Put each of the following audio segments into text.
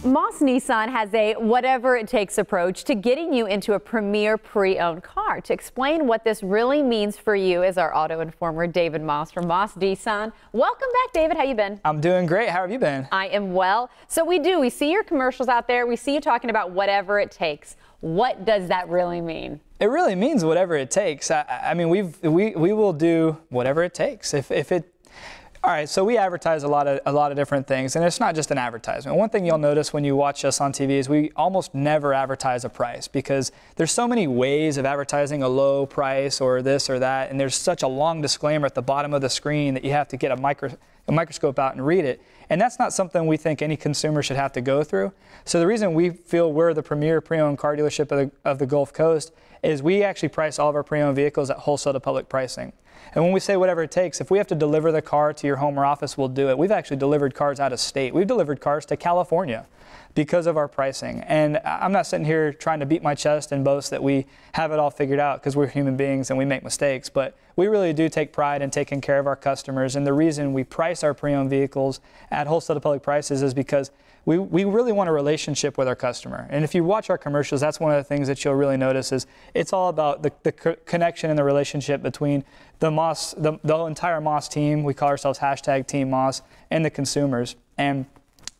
Maus Nissan has a whatever-it-takes approach to getting you into a premier pre-owned car. To explain what this really means for you is our auto informer, David Maus from Maus Nissan. Welcome back, David. How you been? I'm doing great. How have you been? I am well. So we see your commercials out there. We see you talking about whatever it takes. What does that really mean? It really means whatever it takes. I mean, we will do whatever it takes. All right, so we advertise a lot of different things, and it's not just an advertisement. One thing you'll notice when you watch us on TV is we almost never advertise a price, because there's so many ways of advertising a low price or this or that, and there's such a long disclaimer at the bottom of the screen that you have to get a microscope out and read it. And that's not something we think any consumer should have to go through. So the reason we feel we're the premier pre-owned car dealership of the Gulf Coast is we actually price all of our pre-owned vehicles at wholesale to public pricing. And when we say whatever it takes, if we have to deliver the car to your home or office, we'll do it. We've actually delivered cars out of state. We've delivered cars to California because of our pricing. And I'm not sitting here trying to beat my chest and boast that we have it all figured out, because we're human beings and we make mistakes. But we really do take pride in taking care of our customers. And the reason we price our pre-owned vehicles at wholesale to public prices is because we really want a relationship with our customer. And if you watch our commercials, that's one of the things that you'll really notice is it's all about the connection and the relationship between the entire Maus team. We call ourselves #Team Maus, and the consumers. And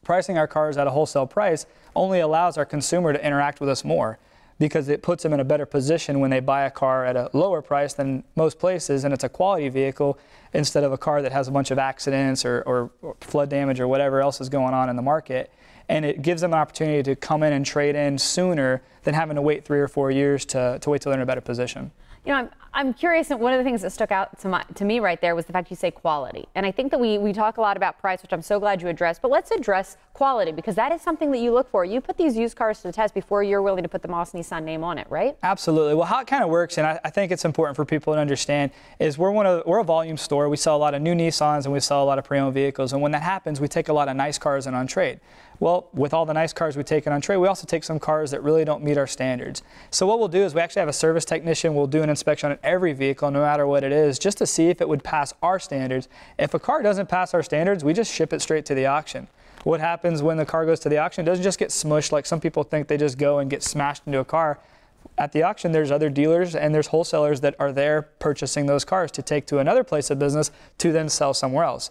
pricing our cars at a wholesale price only allows our consumer to interact with us more, because it puts them in a better position when they buy a car at a lower price than most places, and it's a quality vehicle instead of a car that has a bunch of accidents or flood damage or whatever else is going on in the market. And it gives them an opportunity to come in and trade in sooner than having to wait 3 or 4 years to wait till they're in a better position. You know, I'm curious, and one of the things that stuck out to me right there was the fact you say quality. And I think that we talk a lot about price, which I'm so glad you addressed, but let's address quality, because that is something that you look for. You put these used cars to the test before you're willing to put the Maus Nissan name on it, right? Absolutely. Well, how it kind of works, and I think it's important for people to understand, is we're a volume store. We sell a lot of new Nissans and we sell a lot of pre-owned vehicles. And when that happens, we take a lot of nice cars in on trade. Well, with all the nice cars we take in on trade, we also take some cars that really don't meet our standards. So what we'll do is we actually have a service technician. We'll do an inspection on every vehicle, no matter what it is, just to see if it would pass our standards. If a car doesn't pass our standards, we just ship it straight to the auction. What happens when the car goes to the auction? It doesn't just get smushed like some people think. They just go and get smashed into a car. At the auction, there's other dealers and there's wholesalers that are there purchasing those cars to take to another place of business to then sell somewhere else.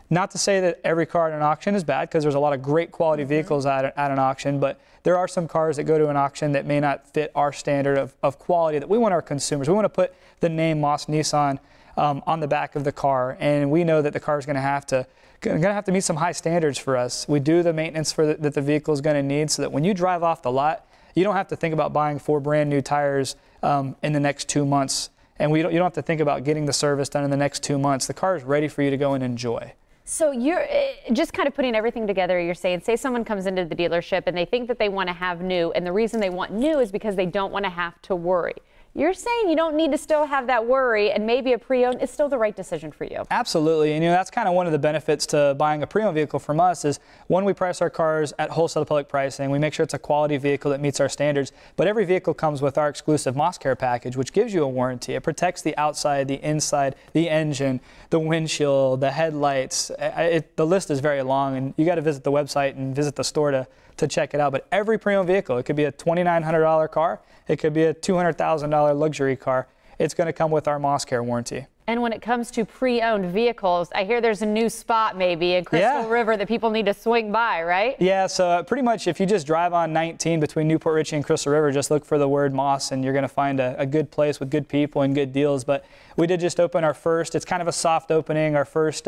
Not to say that every car at an auction is bad, because there's a lot of great quality vehicles at an auction, but there are some cars that go to an auction that may not fit our standard of quality that we want our consumers. We want to put the name Maus Nissan on the back of the car, and we know that the car is going to have to meet some high standards for us. We do the maintenance that the vehicle is going to need, so that when you drive off the lot, you don't have to think about buying 4 brand new tires in the next 2 months, and you don't have to think about getting the service done in the next 2 months. The car is ready for you to go and enjoy. So you're just kind of putting everything together. You're saying, say someone comes into the dealership and they think that they want to have new, and the reason they want new is because they don't want to have to worry. You're saying you don't need to still have that worry, and maybe a pre-owned is still the right decision for you. Absolutely, and that's kind of one of the benefits to buying a pre-owned vehicle from us is, one, we price our cars at wholesale to public pricing. We make sure it's a quality vehicle that meets our standards, but every vehicle comes with our exclusive Maus Care package, which gives you a warranty. It protects the outside, the inside, the engine, the windshield, the headlights. The list is very long, and you got to visit the website and visit the store to check it out. But every pre-owned vehicle, it could be a $2,900 car, it could be a $200,000 luxury car, it's going to come with our Maus Care warranty. And when it comes to pre-owned vehicles, I hear there's a new spot maybe in Crystal River that people need to swing by, right? Yeah, so pretty much if you just drive on 19 between Newport Richie and Crystal River, just look for the word Maus, and you're going to find a good place with good people and good deals. But we did just open our first, it's kind of a soft opening, our first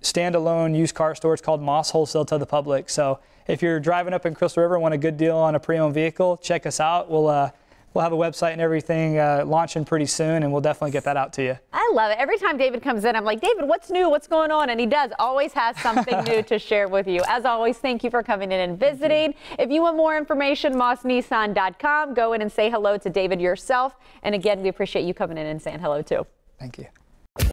standalone used car store. It's called Maus Wholesale to the Public. So if you're driving up in Crystal River and want a good deal on a pre-owned vehicle, check us out. We'll have a website and everything launching pretty soon, and we'll definitely get that out to you. I love it. Every time David comes in, I'm like, David, what's new? What's going on? And he always has something new to share with you. As always, thank you for coming in and visiting. If you want more information, mausnissan.com. Go in and say hello to David yourself. And again, we appreciate you coming in and saying hello too. Thank you.